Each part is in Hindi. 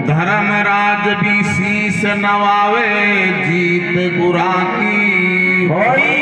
धर्मराज भी शीस नवावे जीत गुरा की होई।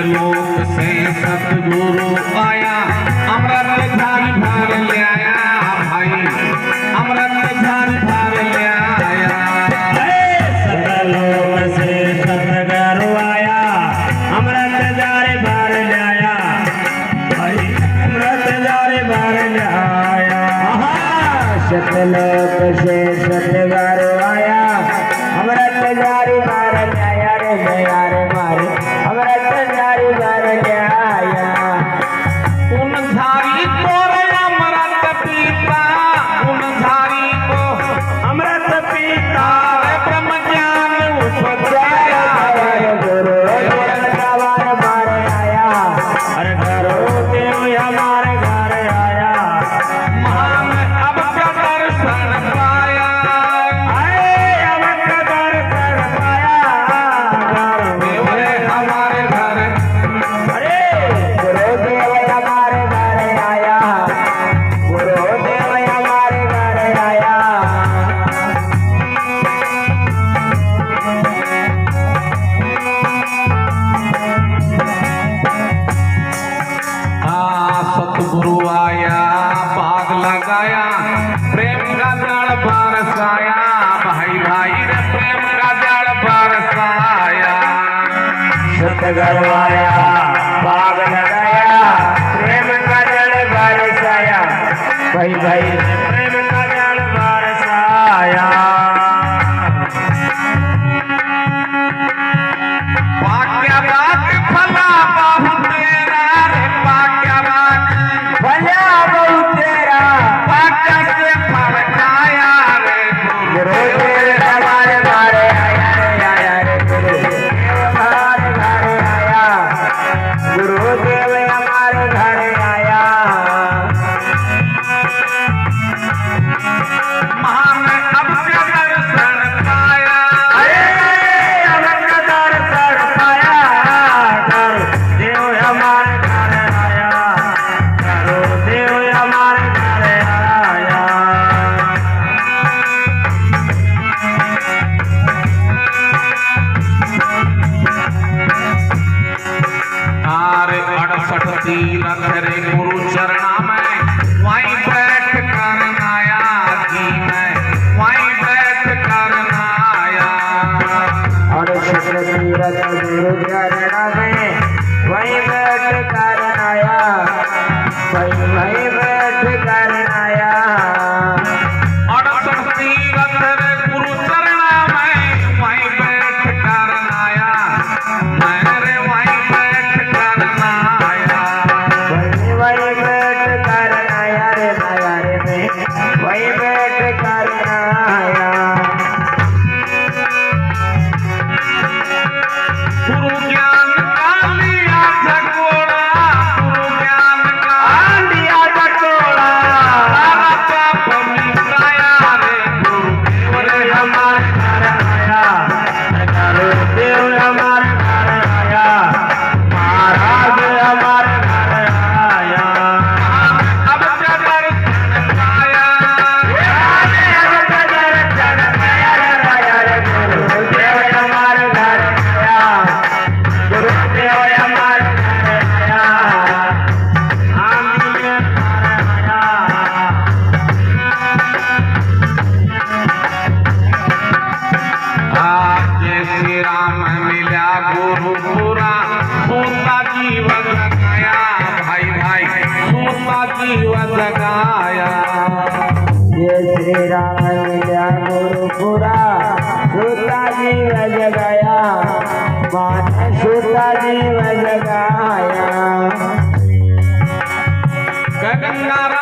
लोक से सतगुरु आया अमृत धार भर ले आया भाई अमृत धार भर ले आया। सतलोक से सतगुरु आया अमृत धार भर ले आया भाई अमृत धार भर ले आया। सतलोक से सतगुरु आया अमृत धार भर ले आया रे दया रे मारे अमृत धारी भर ले आया। उन धारी को अमृत पीता उन धारी को अमृत पीता ब्रह्म ज्ञान उपजाया गुरु देव भर आया अरे गुरु देव हमारे घर आया। महान अब का दर्शन पाया अब का दर्शन पाया देव हमारे घर अरे गुरुदेव हमारे घर आया गुरुदेव हमारे घर आया। सतगुरु आया बाग लगाया प्रेम का जड़ बरसाया भाई भाई रे प्रेम का जड़ बरसाया। सतगुरु आया बाग लगाया प्रेम का जड़ बरसाया भाई भाई प्रेम का जड़ बरसाया। पाक्या बाग फला बाहु तेरा रे पाक्या बाग भला बहु तेरा पाक्या से फल खाया रे गुरुदेव हमारे घर आया रे गुरुदेव हमारे घर आया गुरुदेव हमारे घर आया। महान अब का दर्शन पाया अब का दर्शन पाया गुरुदेव हमारे घर आया गुरुदेव हमारे घर आया। आरे 68 तीरथ रे गुरु चरणा में वहीं बैठ कर आया जी मैं वहीं बैठ कर आया। और तीरथ गुरु चरणा में वहीं बैठ कर आया वहीं बैठ कर आया। 68 तीरथ रे गुरु चरणा में वहीं बैठ कर आया मैं रे वहीं बैठ कर आया। वहीं बैठ कर आया रे माया रे में वहीं बैठ कर आया। गुरु ज्ञान का लिया झगोड़ा गुरु ज्ञान का लिया माँ जीव जगाया। ये श्री राम मिल्या गुरुपुरा सूता जीव जगाया माने सूता जीव जगाया। गंगा